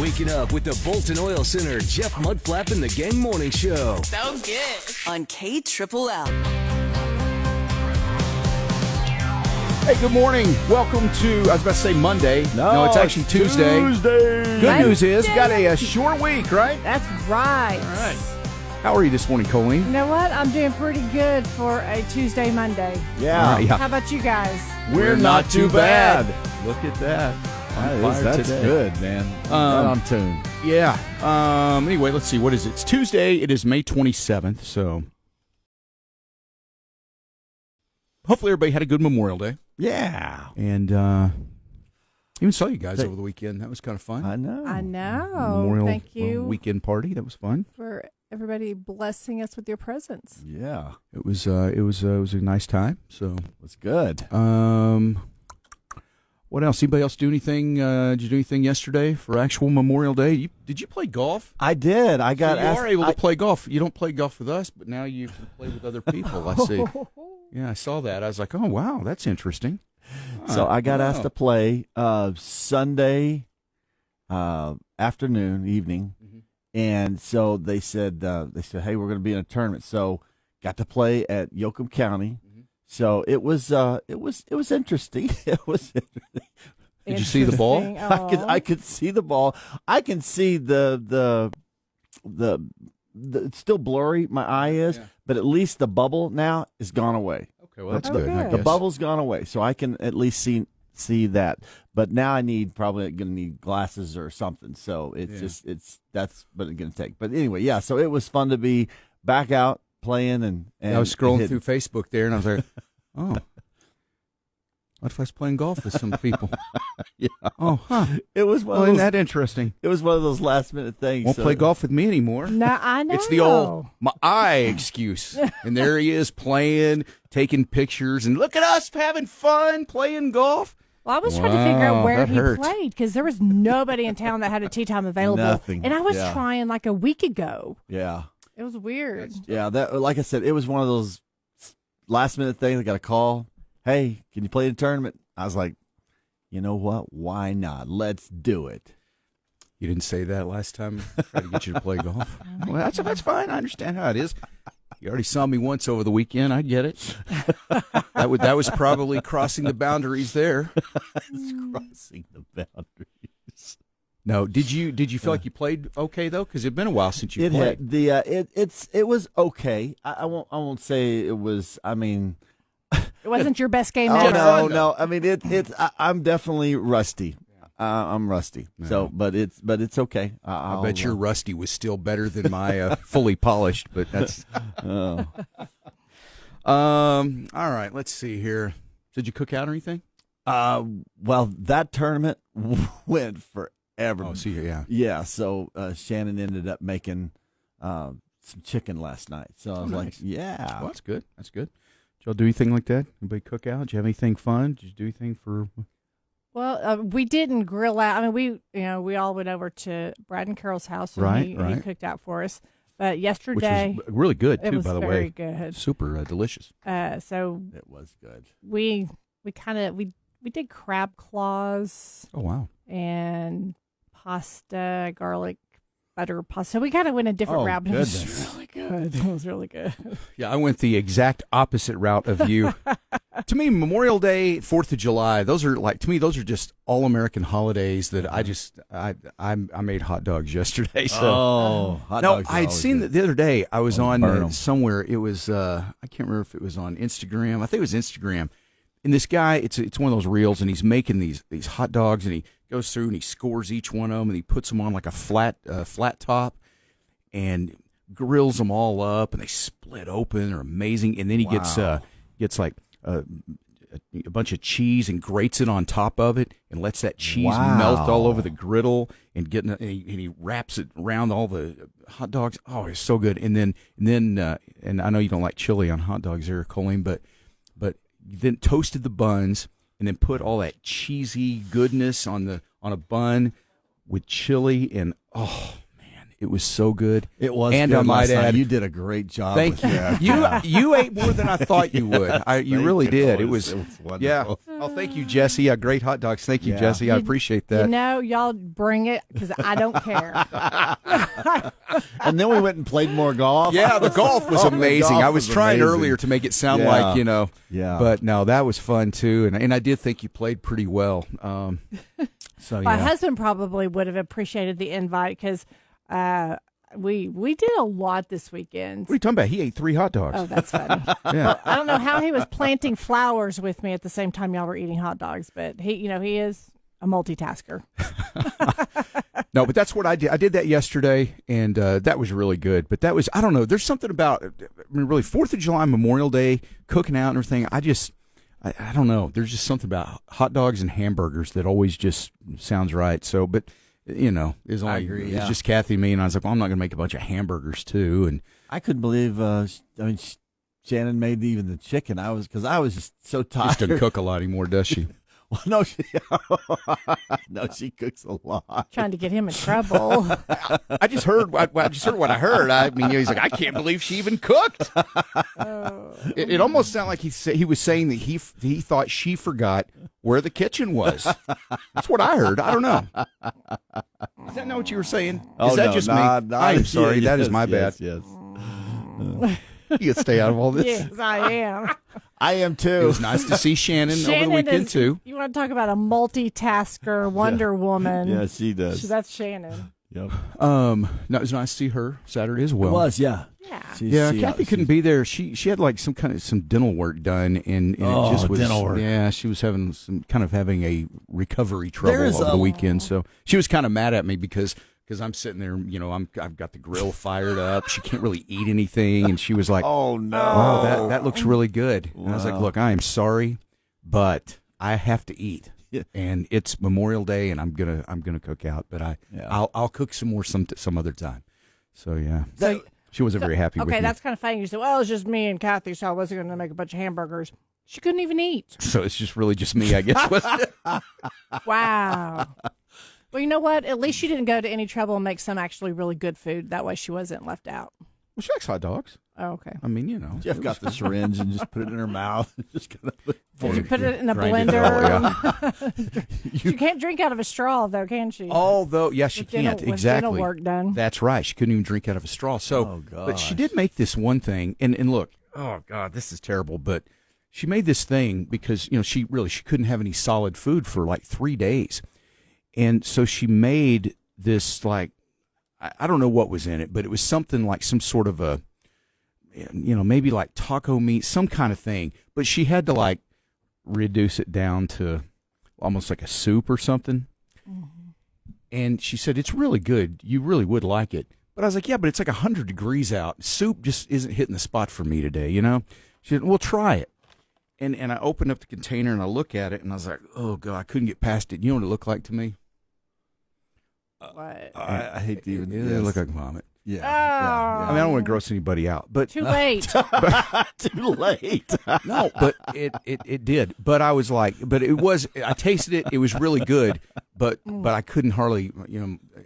Waking up with the Bolton Oil Center, Jeff Mudflap and the Gang Morning Show. So good. On KLLL. Hey, good morning. Welcome to, I was about to say Monday. No, it's actually Tuesday. Good news is, got a short week, right? That's right. All right. How are you this morning, Colleen? You know what? I'm doing pretty good for a Tuesday, Monday. Yeah. How about you guys? We're not too bad. Look at that. That's good, man. Right on tune. Yeah. Anyway, let's see. What is it? It's Tuesday. It is May 27th, so hopefully everybody had a good Memorial Day. Yeah. And even saw you guys over the weekend. That was kind of fun. I know. Memorial Thank you weekend party. That was fun. for everybody blessing us with your presence. Yeah. It was a nice time. So It was good. what else? Anybody else do anything? Did you do anything yesterday for actual Memorial Day? Did you play golf? I did. I got So you asked. are able to play golf. You don't play golf with us, but now you can play with other people. I see. Yeah, I saw that. I was like, oh, wow, that's interesting. So I got asked to play Sunday evening, and so they said, hey, we're going to be in a tournament. So got to play at Yoakum County. So it was interesting. It was interesting. Did you see the ball? I could see the ball. I can see the it's still blurry. My eye is, but at least the bubble now is gone away. Okay, well that's Oh, good. good. I The guess. bubble's gone away, so I can at least see that. But now I probably going to need glasses or something. So that's what it's going to take. But anyway, yeah. So it was fun to be back out playing and I was scrolling through Facebook there, and I was like, oh. What if I was playing golf with some people? Yeah. Oh, huh. It was one Well, of isn't those, that interesting? it was one of those last minute things. Won't so- play golf with me anymore. No, I know. It's the old my eye excuse. And there he is playing, taking pictures, and look at us having fun playing golf. Well, I was trying to figure out Wow, where that he hurts. played because there was nobody in town that had a tee time available. Nothing. And I was Yeah. trying like a week ago. Yeah. It was weird. Yeah. That, like I said, it was one of those last minute things. I got a call. Hey, can you play in a tournament? I was like, you know what? Why not? Let's do it. You didn't say that last time. I tried to get you to play golf. Well, that's fine. I understand how it is. You already saw me once over the weekend. I get it. That was probably crossing the boundaries there. It's crossing the boundaries. No, did you feel like you played okay though? Because it'd been a while since you played. It was okay. I won't say it was. I mean, It wasn't your best game oh ever. no. I mean, I'm definitely rusty. I'm rusty. Yeah. So, but it's okay. I bet your rusty was still better than my fully polished. But that's. Oh. All right. Let's see here. Did you cook out or anything? Well, that tournament went forever. Oh, see, yeah. Yeah, so Shannon ended up making some chicken last night. So I was like, yeah. Well, that's good. That's good. Did y'all do anything like that? Anybody cook out? Did you have anything fun? Did you do anything for? Well, we didn't grill out. I mean, we all went over to Brad and Carol's house and he cooked out for us. But yesterday, which was really good too, it was by the very way. good. Super delicious. So It was good. we did crab claws Oh wow. and pasta, garlic butter pasta. We kind of went a different Oh, route, but it was goodness. really good. It was really good. Yeah, I went the exact opposite route of you. To me, Memorial Day, 4th of July, those are just all-American holidays that I made hot dogs yesterday. So hot no, dogs are I'd always seen good. that the other day. I was on burn 'em. somewhere. It was I can't remember if it was on Instagram. I think it was Instagram. And this guy, it's one of those reels, and he's making these hot dogs, and he goes through and he scores each one of them, and he puts them on like a flat top, and grills them all up, and they split open. They're amazing. And then he gets like a bunch of cheese and grates it on top of it, and lets that cheese melt all over the griddle, and he wraps it around all the hot dogs. Oh, it's so good. And then and I know you don't like chili on hot dogs, there, Colleen, but then toasted the buns, and then put all that cheesy goodness on a bun with chili, and oh man, It was so good. It was and good I might last night. add, You did a great job. Thank you. You ate more than I thought you would. You really did. It was wonderful. Yeah. Oh, thank you, Jesse. Great hot dogs. Thank you, Jesse. I appreciate that. You know, y'all bring it because I don't care. And then we went and played more golf. Yeah, the golf was amazing. I was trying amazing. earlier to make it sound like, Yeah. But no, that was fun too. And I did think you played pretty well. My husband probably would have appreciated the invite because we did a lot this weekend. What are you talking about? He ate 3 hot dogs. Oh, that's funny. Yeah. Well, I don't know how he was planting flowers with me at the same time y'all were eating hot dogs, but he is a multitasker. No, but that's what I did. I did that yesterday, and that was really good. But that was, I don't know, there's something about, really, 4th of July, Memorial Day, cooking out and everything. I don't know. There's just something about hot dogs and hamburgers that always just sounds right. So, but, I agree. It's just Kathy and me, and I was like, well, I'm not going to make a bunch of hamburgers, too. And I couldn't believe, Shannon made even the chicken. Because I was just so tired. She doesn't cook a lot anymore, does she? Well, no, she cooks a lot. Trying to get him in trouble. I just heard what I heard. I mean, he's like, I can't believe she even cooked. It almost sounded like he was saying that he thought she forgot where the kitchen was. That's what I heard. I don't know. Is that not what you were saying? Is that just me? I'm sorry. That is my bad. Yes. You can stay out of all this. Yes, I am. I am too. It was nice to see Shannon over the weekend too. You want to talk about a multitasker, Wonder Woman? Yeah, she does. That's Shannon. Yep. No, it was nice to see her Saturday as well. It was, yeah. Yeah. Kathy couldn't be there. She had like some dental work done, and it just was dental work. Yeah, she was having a recovery trouble over the weekend. So she was kind of mad at me because I'm sitting there, I've got the grill fired up. She can't really eat anything, and she was like, "Oh no, wow, that looks really good." And I was like, "Look, I am sorry, but I have to eat, and it's Memorial Day, and I'm gonna cook out, but I'll cook some more some other time." So yeah, she wasn't very happy with me. Okay, that's kind of funny. You said, "Well, it was just me and Kathy, so I wasn't going to make a bunch of hamburgers." She couldn't even eat. So it's just really just me, I guess. Wasn't it? Wow. Well, you know what? At least she didn't go to any trouble and make some actually really good food. That way she wasn't left out. Well, she likes hot dogs. Oh, okay. I mean, Jeff got the syringe and just put it in her mouth. Just kind of Did you put it in a Grind it blender? You can't drink out of a straw, though, can she? Although, yeah, she can't. With Exactly. dental work done. That's right. She couldn't even drink out of a straw. So, but she did make this one thing. And look, oh, God, this is terrible. But she made this thing because, she couldn't have any solid food for like 3 days. And so she made this, like, I don't know what was in it, but it was something like some sort of a, maybe like taco meat, some kind of thing. But she had to, like, reduce it down to almost like a soup or something. Mm-hmm. And she said, it's really good. You really would like it. But I was like, yeah, but it's like 100 degrees out. Soup just isn't hitting the spot for me today, She said, well, try it. And I opened up the container and I look at it and I was like, oh, God, I couldn't get past it. You know what it looked like to me? What? I hate to even. It looked like vomit. Yeah. I mean, I don't want to gross anybody out, but Too late. Too late. no, but it did. But I was like, I tasted it. It was really good, but I couldn't hardly,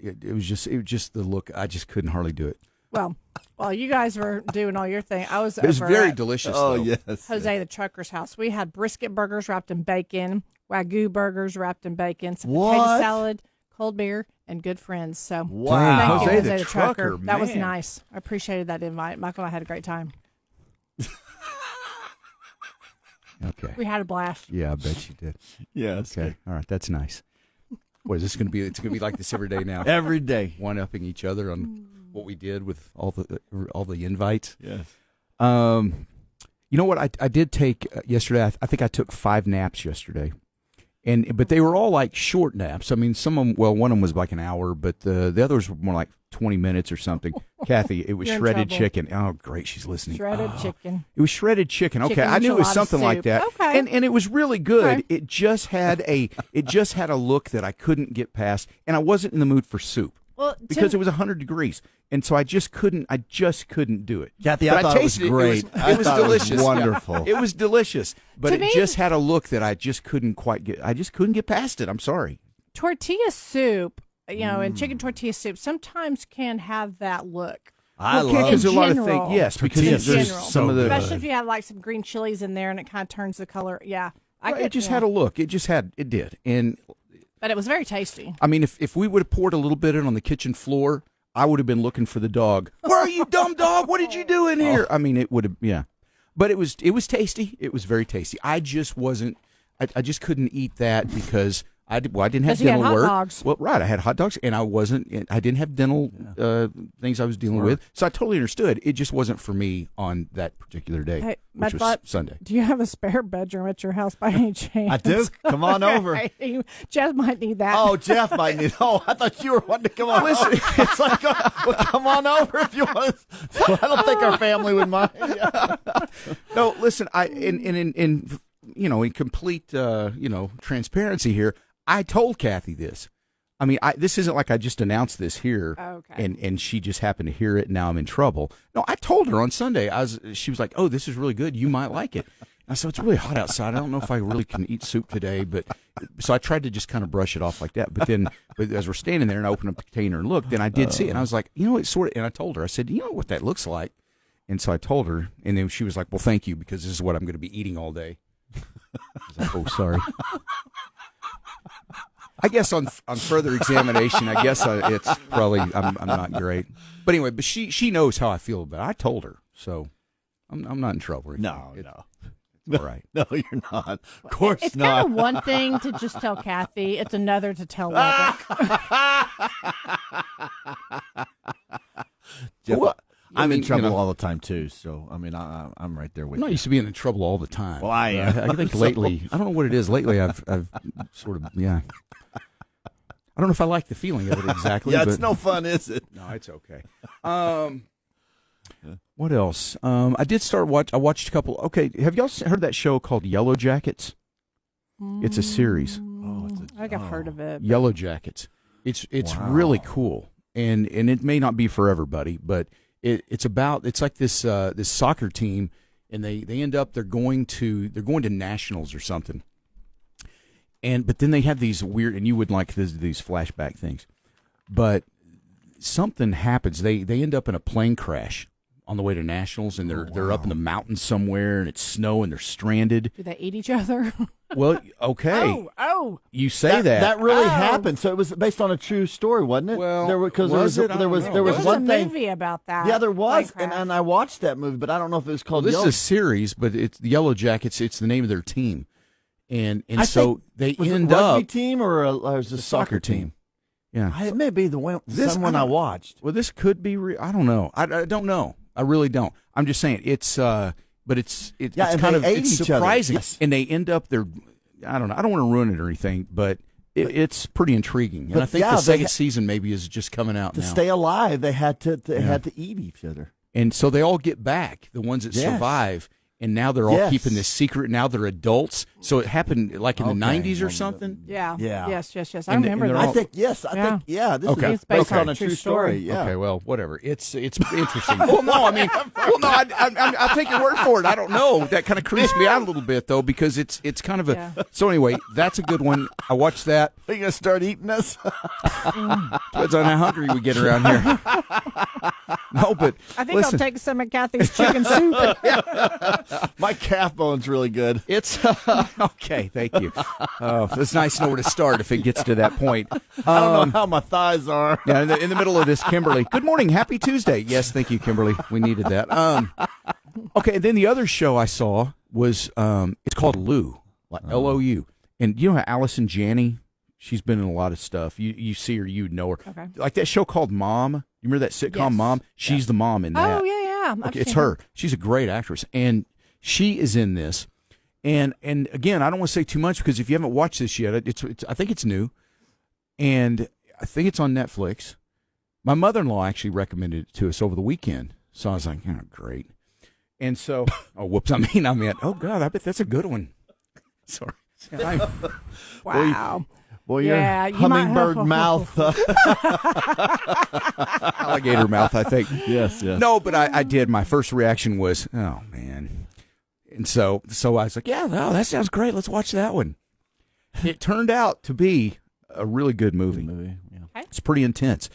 it was just the look. I just couldn't hardly do it. Well, while you guys were doing all your thing, I was It was over very at delicious. Oh, though. yes. Jose the Trucker's house. We had brisket burgers wrapped in bacon, Wagyu burgers wrapped in bacon, some potato salad, cold beer, and good friends. So wow. thank you, Jose the Trucker, That was man. nice. I appreciated that invite. Michael and I had a great time. Okay. We had a blast. Yeah, I bet you did. Yes. Okay. All right. That's nice. What is this going to be? It's going to be like this every day now. Every day. One-upping each other on what we did with all the invites. Yes. You know what? I did take yesterday. I think I took 5 naps yesterday, but they were all like short naps. I mean, some of them. Well, one of them was like an hour, but the others were more like 20 minutes or something. Kathy, it was You're in shredded trouble. chicken. Oh, great, she's listening. Shredded chicken. It was shredded chicken. Okay, Chicken I knew it was enchilada something like soup. that. Okay. And it was really good. Okay. It just had a look that I couldn't get past, and I wasn't in the mood for soup. Well, Because it was 100 degrees, and so I just couldn't do it. Kathy, But I thought it was tasted great. It was thought delicious. It was wonderful. It was delicious, but To it me- just had a look that I just couldn't quite get. I just couldn't get past it. I'm sorry. tortilla soup and chicken tortilla soup sometimes can have that look. I love because a lot of general. things. Yes, because In there's general. some of the. Especially if you have like some green chilies in there and it kind of turns the color. Yeah. It just had a look. It did. And but it was very tasty. I mean, if we would have poured a little bit in on the kitchen floor, I would have been looking for the dog. Where are you, dumb dog? What did you do in here? I mean, it would have, yeah. But it was tasty. It was very tasty. I just wasn't. I just couldn't eat that because I didn't have dental hot work. Dogs. Well, right, I had hot dogs, and I didn't have dental things I was dealing with. So I totally understood. It just wasn't for me on that particular day, Hey, which was Sunday. Do you have a spare bedroom at your house by any chance? I do. Come on over. Jeff might need that. Oh, Jeff might need. Oh, I thought you were wanting to come on. Listen, it's like, well, come on over if you want. I don't think our family would mind. Yeah. No, listen. In complete transparency here, I told Kathy this. I mean, this isn't like I just announced this here, and she just happened to hear it, and now I'm in trouble. No, I told her on Sunday. She was like, "Oh, this is really good. You might like it." I said, "It's really hot outside. I don't know if I really can eat soup today." So I tried to just kind of brush it off like that. But as we're standing there and I opened up the container and looked, then I did see it, and I was like, it's sort of. And I told her, I said, "You know what that looks like?" And so I told her, and then she was like, "Well, thank you, because this is what I'm going to be eating all day." I was like, "Oh, sorry." I guess on further examination, I guess it's probably I'm not great. But anyway, but she knows how I feel about it. I told her, so I'm not in trouble. No. It's all right. No, you're not. Of course it's not. kind of one thing to just tell Kathy. It's another to tell Lubbock. Jeff, I'm in trouble all the time too. So I mean, I'm right there with I'm not you. used to being in trouble all the time. Well, I am. I think lately, I don't know what it is. Lately, I've sort of I don't know if I like the feeling of it exactly. Yeah, but, it's no fun, is it? No, it's okay. What else? I did I watched a couple. Okay, have y'all heard that show called Yellow Jackets? It's a series. I think I've heard of it. Yellow Jackets. It's really cool, and it may not be for everybody, but it's like this this soccer team, and they end up they're going to nationals or something. But then they have these weird, and you would like these flashback things, but something happens. They end up in a plane crash on the way to nationals, and they're up in the mountains somewhere, and it's snow, and they're stranded. Do they eat each other? Well, okay. Oh, you say that. That really happened. So it was based on a true story, wasn't it? Well, there was one a thing. movie about that. Yeah, there was, and I watched that movie, but I don't know if it was called. This Yellow. is a series, but it's the Yellow Jackets. It's the name of their team, and so they end it a up rugby team or was it a soccer team. Yeah, it may be the one I watched. Well, this could be. I don't know. I don't know. I really don't. I'm just saying it's. But it's kind of surprising, yes. And they end up there. I don't know. I don't want to ruin it or anything, but it's pretty intriguing. And I think the second season maybe is just coming out to now. Stay alive. They had to eat each other, and so they all get back. The ones that survive. And now they're all keeping this secret. Now they're adults. So it happened like in the 90s or something? Yeah. Yes. I And remember that. I think, yes. This is based on a true story. Yeah. Okay, well, whatever. It's interesting. Well, no, I'll take your word for it. I don't know. That kind of creeps me out a little bit, though, because it's kind of a... So anyway, that's a good one. I watched that. Are you going to start eating us? Depends on how hungry we get around here. No, but I think I'll take some of Kathy's chicken soup. My calf bone's really good. It's okay. Thank you. It's nice to know where to start if it gets to that point. I don't know how my thighs are. Yeah, in the middle of this, Kimberly. Good morning. Happy Tuesday. Yes, thank you, Kimberly. We needed that. Okay. Then the other show I saw was it's called Lou, like Lou. And you know how Allison Janney? She's been in a lot of stuff. You see her, you know her. Okay. Like that show called Mom. You remember that sitcom Mom? She's the mom in that. Oh yeah. Okay, it's her. She's a great actress, and she is in this. And again, I don't want to say too much because if you haven't watched this yet, it's I think it's new, and I think it's on Netflix. My mother-in-law actually recommended it to us over the weekend, so I was like, oh, great. And so, oh, whoops, I meant, oh God, I bet that's a good one. Sorry. Wow. Well, your hummingbird mouth. Alligator mouth, I think. Yes. No, but I did. My first reaction was, oh, man. And so I was like, yeah, no, that sounds great. Let's watch that one. It turned out to be a really good movie. Yeah. Okay. It's pretty intense.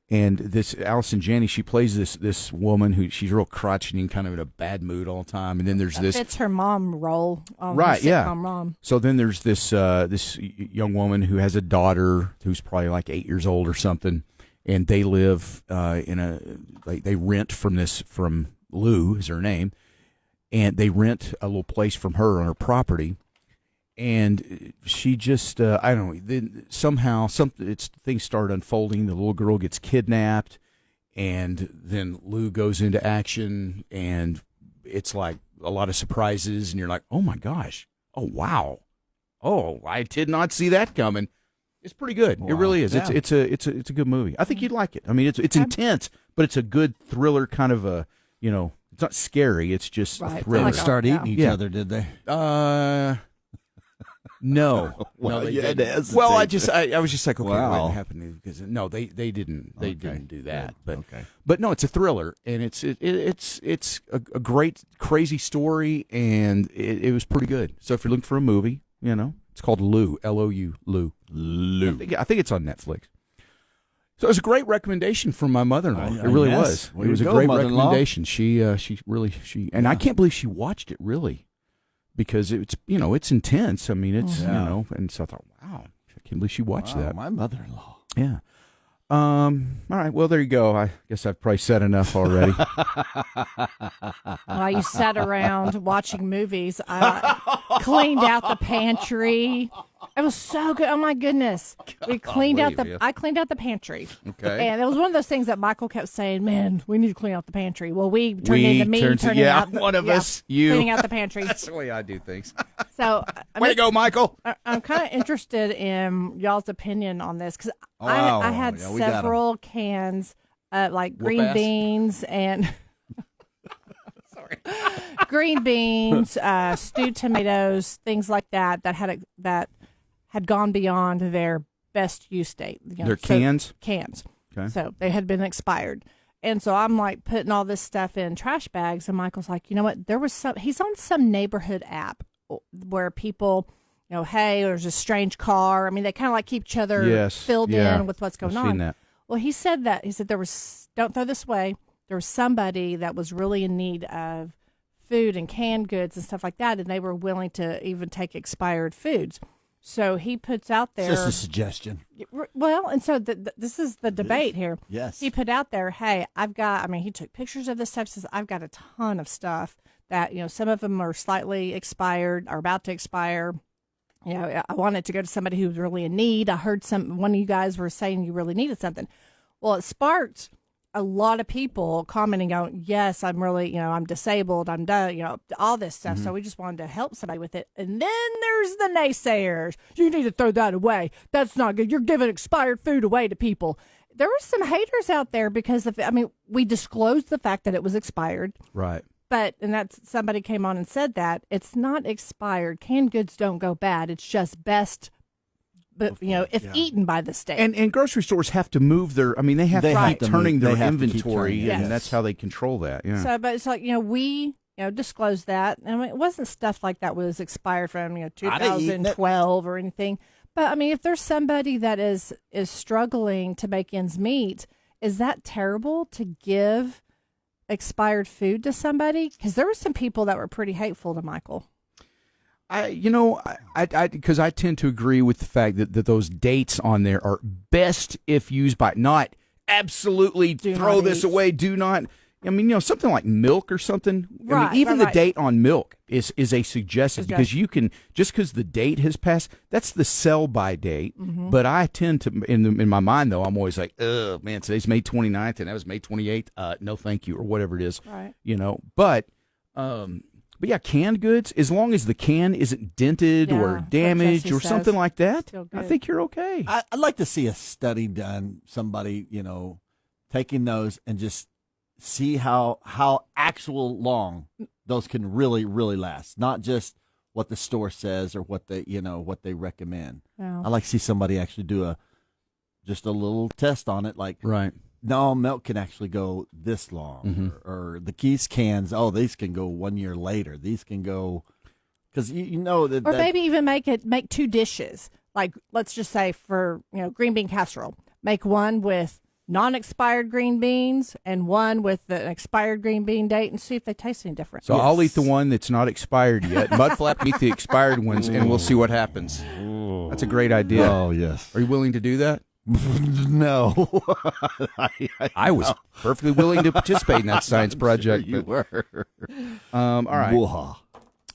And this Allison Janney, she plays this woman who she's real crotchety and kind of in a bad mood all the time. And then there's this fits her mom role, right? Her Yeah. mom. So then there's this this young woman who has a daughter who's probably like 8 years old or something, and they live they rent from Lou is her name, and they rent a little place from her on her property. And she just, I don't know, then somehow things start unfolding. The little girl gets kidnapped, and then Lou goes into action, and it's like a lot of surprises, and you're like, oh my gosh, oh wow, oh I did not see that coming. It's pretty good. Wow. It really is. Yeah. It's a good movie. I think you'd like it. I mean, it's intense, but it's a good thriller kind of a, it's not scary. It's just a Right. thriller. They start eating each Yeah. other, did they? No. Well, no, they yeah, didn't. it is. Well, I was just like, okay, Wow. what happened? Because no, they didn't. They Okay. didn't do that. Good. Okay. But no, it's a thriller, and it's a great, crazy story, and it was pretty good. So if you're looking for a movie, it's called Lou, Lou, Lou. I think it's on Netflix. So it was a great recommendation from my mother-in-law. It really was. Way It was to a go, great mother-in-law. recommendation. She and I can't believe she watched it really, because it's intense. I mean, it's and so I thought, wow, I can't believe she watched that. My mother-in-law. Yeah. All right. Well, there you go. I guess I've probably said enough already. While you sat around watching movies, I cleaned out the pantry. It was so good. Oh my goodness. I cleaned out the pantry. Okay. And it was one of those things that Michael kept saying, man, we need to clean out the pantry. Well, we turned into me turning out one of us, you. cleaning out the pantry. That's the way I do things. So Way to go, Michael. I'm kind of interested in y'all's opinion on this, because wow. I had Yeah, we got 'em. several cans of like green ass. beans and green beans, stewed tomatoes, things like that had gone beyond their best use date. They're cans? Cans. Okay. So they had been expired. And so I'm like putting all this stuff in trash bags, and Michael's like, you know what? He's on some neighborhood app where people, hey, there's a strange car. I mean, they kind of like keep each other filled in with what's going I've on. seen that. Well, he said there was, don't throw this away, there was somebody that was really in need of food and canned goods and stuff like that, and they were willing to even take expired foods. So he puts out there. It's just a suggestion. Well, and so this is the debate here. Yes. He put out there, hey, he took pictures of this stuff, says, I've got a ton of stuff that, some of them are slightly expired, are about to expire. I wanted to go to somebody who's really in need. I heard one of you guys were saying you really needed something. Well, it sparked a lot of people commenting on, yes, I'm really, I'm disabled, I'm done, all this stuff. So we just wanted to help somebody with it. And then there's the naysayers. You need to throw that away. That's not good. You're giving expired food away to people. There were some haters out there because we disclosed the fact that it was expired. Right. And that's somebody came on and said that it's not expired. Canned goods don't go bad. It's just best, but if eaten by the state. And grocery stores have to move they have to keep turning their inventory, turning, and that's how they control that. Yeah. So, but it's like, we disclosed that. I mean, it wasn't stuff like that was expired from 2012 or anything. But if there's somebody that is struggling to make ends meet, is that terrible to give expired food to somebody? Because there were some people that were pretty hateful to Michael. Because I tend to agree with the fact that those dates on there are best if used by, not absolutely throw this away. Do not. Something like milk or something. Right, even the right. date on milk is a suggestion, because you can, just because the date has passed, that's the sell by date. Mm-hmm. But I tend to, in my mind though, I'm always like, oh man, today's May 29th and that was May 28th. No, thank you, or whatever it is. Right. But yeah, canned goods, as long as the can isn't dented or damaged or something like that, I think you're okay. I'd like to see a study done, somebody, taking those and just see how actual long those can really, really last. Not just what the store says or what they recommend. Yeah. I'd like to see somebody actually do just a little test on it, like, right. No, milk can actually go this long, or the Keys cans. Oh, these can go 1 year later. These can go, because that. Or maybe even make 2 dishes. like let's just say for green bean casserole, make one with non-expired green beans and one with an expired green bean date, and see if they taste any different. So I'll eat the one that's not expired yet. Mudflap eat the expired ones, and we'll see what happens. That's a great idea. Oh, yes. Are you willing to do that? No. I was perfectly willing to participate in that science project. You were. All right. Whoa. All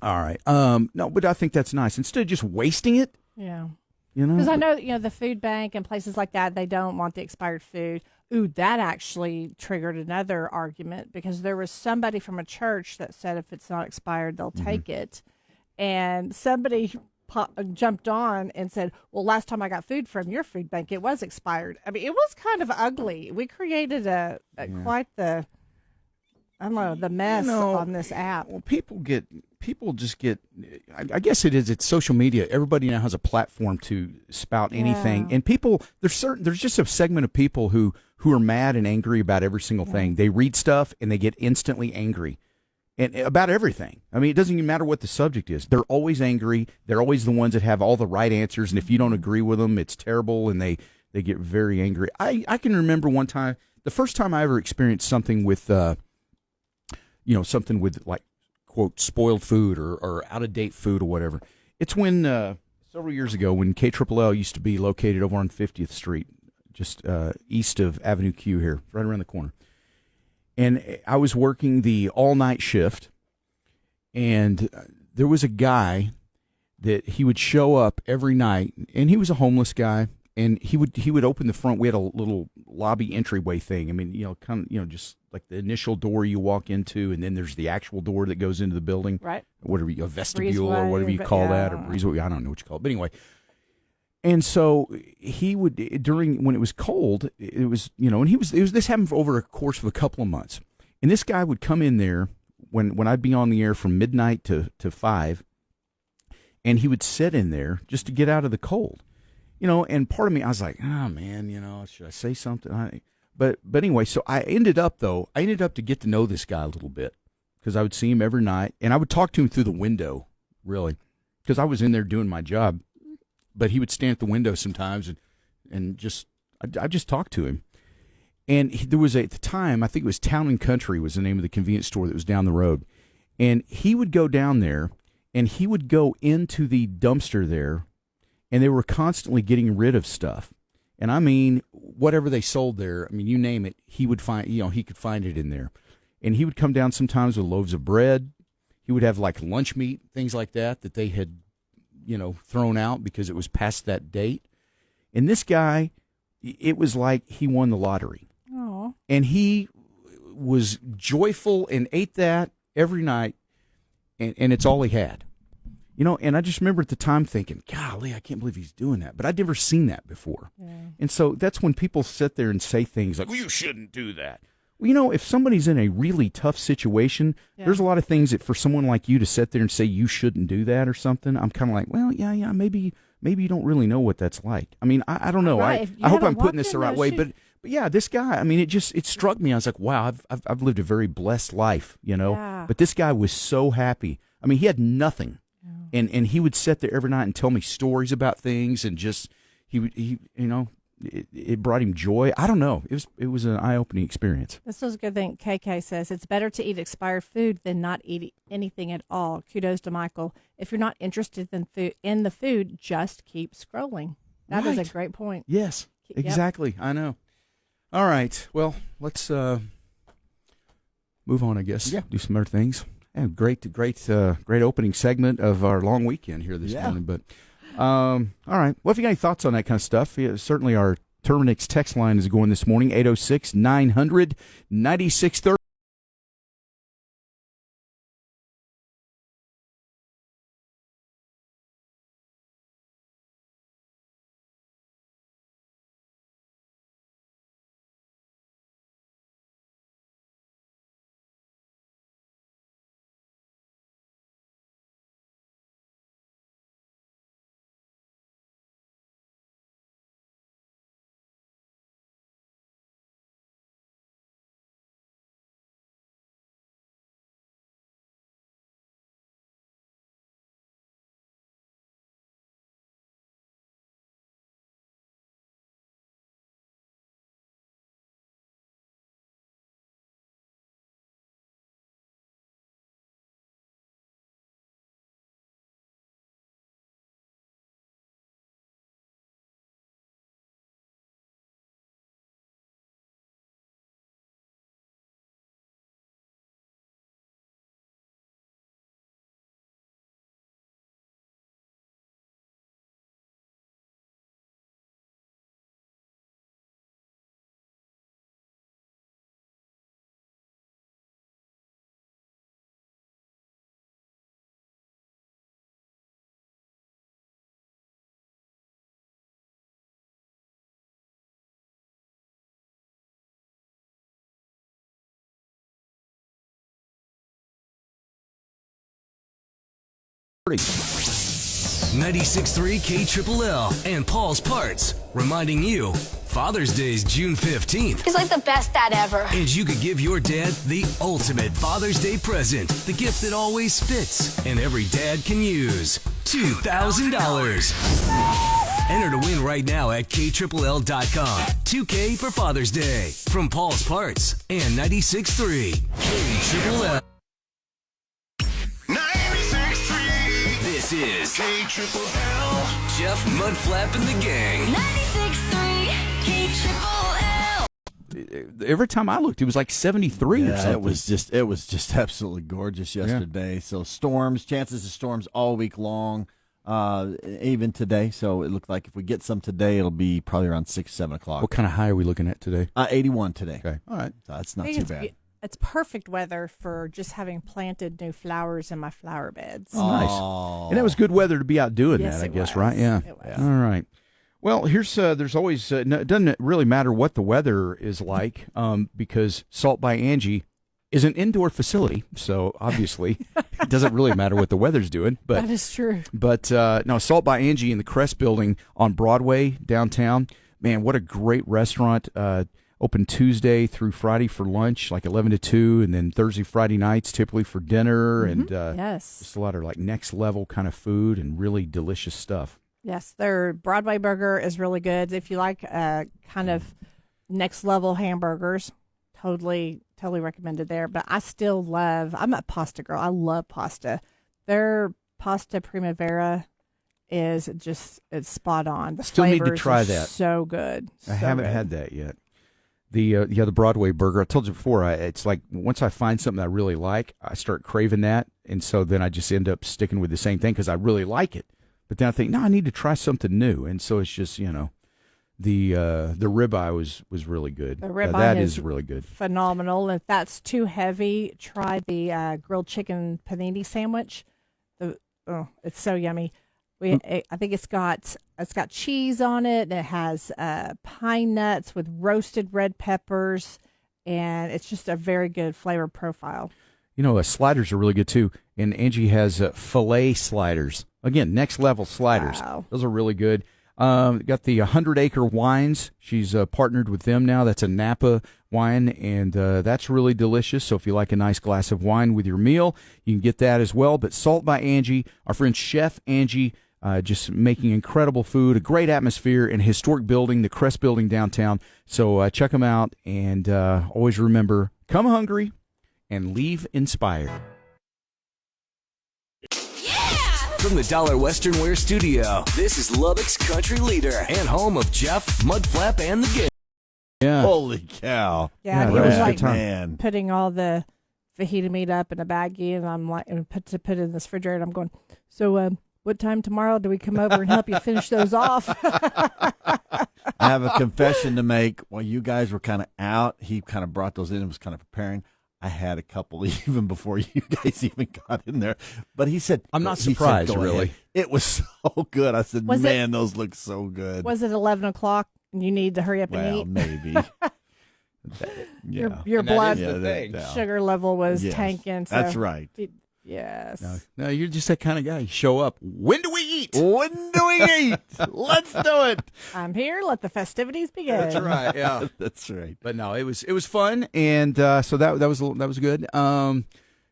right. No, but I think that's nice. Instead of just wasting it, Yeah. Because I know, the food bank and places like that, they don't want the expired food. Ooh, that actually triggered another argument because there was somebody from a church that said if it's not expired, they'll take it. And somebody jumped on and said, well, last time I got food from your food bank, it was expired. I mean, it was kind of ugly. We created quite the, I don't know, the mess on this app. Well, people just get, I guess it's social media. Everybody now has a platform to spout anything. And people, there's just a segment of people who are mad and angry about every single thing. They read stuff and they get instantly angry. And about everything. I mean, it doesn't even matter what the subject is. They're always angry. They're always the ones that have all the right answers. And if you don't agree with them, it's terrible. And they get very angry. I can remember one time, the first time I ever experienced something with, something with like, quote, spoiled food or out of date food or whatever. It's when, several years ago, when KLLL used to be located over on 50th Street, just east of Avenue Q here, right around the corner. And I was working the all-night shift, and there was a guy that he would show up every night, and he was a homeless guy, and he would open the front. We had a little lobby entryway thing. I mean, just like the initial door you walk into, and then there's the actual door that goes into the building. Right. Whatever, a vestibule Breezeway, or whatever you call that, or breezeway. I don't know what you call it. But anyway. And so he would, when it was cold, it was, and this happened over a course of a couple of months. And this guy would come in there when I'd be on the air from midnight to 5, and he would sit in there just to get out of the cold. And part of me, I was like, oh man, should I say something? But anyway, so I ended up to get to know this guy a little bit because I would see him every night, and I would talk to him through the window, really, because I was in there doing my job. But he would stand at the window sometimes and just, I just talked to him. And there was at the time, I think it was Town and Country was the name of the convenience store that was down the road. And he would go down there and he would go into the dumpster there, and they were constantly getting rid of stuff. And I mean, whatever they sold there, I mean, you name it, he would find, he could find it in there. And he would come down sometimes with loaves of bread. He would have like lunch meat, things like that they had thrown out because it was past that date. And this guy, it was like he won the lottery. Oh. And he was joyful and ate that every night, and it's all he had. And I just remember at the time thinking, golly, I can't believe he's doing that. But I'd never seen that before. Yeah. And so that's when people sit there and say things like, well, you shouldn't do that. Well, if somebody's in a really tough situation, there's a lot of things that for someone like you to sit there and say you shouldn't do that or something, I'm kind of like, well, yeah, maybe you don't really know what that's like. I mean, I don't know. Right. I hope I'm putting this the right way, but yeah, this guy, I mean, it struck me. I was like, wow, I've lived a very blessed life, Yeah. But this guy was so happy. I mean, he had nothing, and he would sit there every night and tell me stories about things, and just it brought him joy. I don't know. It was an eye-opening experience. This is a good thing. KK says it's better to eat expired food than not eat anything at all. Kudos to Michael. If you're not interested in the food, just keep scrolling. That is a great point. Yes, exactly. I know. All right. Well, let's move on, I guess. Yeah. Do some other things. Yeah, great opening segment of our long weekend here this morning. But all right. Well, if you got any thoughts on that kind of stuff, certainly our Terminix text line is going this morning, 806-900-9630. 96.3 KLLL and Paul's Parts, reminding you Father's Day is June 15th. He's like the best dad ever. And you could give your dad the ultimate Father's Day present, the gift that always fits and every dad can use. $2,000. Enter to win right now at KLLL.com. 2K for Father's Day from Paul's Parts and 96.3 KLLL. 96.3. This is KLLL. Jeff Mudflap and the Gang. 96.3 KLLL. Every time I looked, it was like 73 or something. It was just absolutely gorgeous yesterday. So chances of storms all week long, even today. So it looked like if we get some today, it'll be probably around 6, 7 o'clock. What kind of high are we looking at today? 81 today. Okay. All right. So that's not I too think bad. It's perfect weather for just having planted new flowers in my flower beds. Nice. And that was good weather to be out doing Yes, that, I it guess, was. right? Yeah. It was. All right. Well, there's always, it doesn't really matter what the weather is like, because Salt by Angie is an indoor facility. So obviously it doesn't really matter what the weather's doing. But That is true. But no, Salt by Angie in the Crest Building on Broadway downtown. Man, what a great restaurant. Open Tuesday through Friday for lunch, like 11 to 2, and then Thursday, Friday nights typically for dinner. And Yes. just a lot of like next level kind of food and really delicious stuff. Yes, their Broadway burger is really good. If you like kind of next level hamburgers, totally recommended there. But I'm a pasta girl. I love pasta. Their pasta primavera is it's spot on. The Still need to flavors try are that. So good. I haven't had that yet. The Broadway burger. I told you before. It's like once I find something I really like, I start craving that, and so then I just end up sticking with the same thing because I really like it. But then I think, no, I need to try something new, and so it's just the ribeye was really good. The ribeye that is is really good. phenomenal. If that's too heavy, try the grilled chicken panini sandwich. It's so yummy. I think it's got cheese on it. And it has pine nuts with roasted red peppers, and it's just a very good flavor profile. Sliders are really good too, and Angie has filet sliders. Again, next level sliders. Wow. Those are really good. Got the 100 Acre Wines. She's partnered with them now. That's a Napa wine, and that's really delicious. So if you like a nice glass of wine with your meal, you can get that as well. But Salt by Angie, our friend Chef Angie, just making incredible food, a great atmosphere, and a historic building, the Crest Building downtown. So check them out, and always remember, come hungry and leave inspired. From the Dollar Western Wear Studio, this is Lubbock's country leader and home of Jeff Mudflap and the Gang. Yeah. Holy cow. Yeah, that he was was a good like time. Man. putting all the fajita meat up in a baggie, and I'm like, and put it in this refrigerator. And I'm going, so what time tomorrow do we come over and help you finish those off? I have a confession to make. While you guys were kind of out, he kind of brought those in and was kind of preparing. I had a couple even before you guys even got in there. But he said, I'm not he said, surprised, "Go really." ahead." It was so good. I said, Was man, those look so good. Was it 11 o'clock? And you need to hurry up and Well, eat. maybe. Yeah. Your And that blood is the thing. sugar level was Yes. tanking. So That's right. Yes. No, you're just that kind of guy. You show up. When do we eat? When do we eat? Let's do it. I'm here. Let the festivities begin. That's right. Yeah. That's right. But no, it was fun, and so that was good. And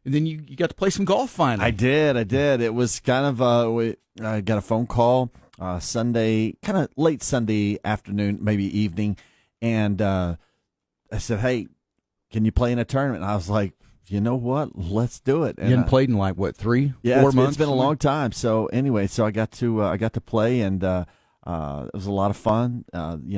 then you got to play some golf finally. I did. It was kind of I got a phone call Sunday, kind of late Sunday afternoon, maybe evening, and I said, "Hey, can you play in a tournament?" And I was like, "You know what? Let's do it." And You hadn't played in like what, 3, 4 it's months? been a long time. So anyway, I got to play, and it was a lot of fun.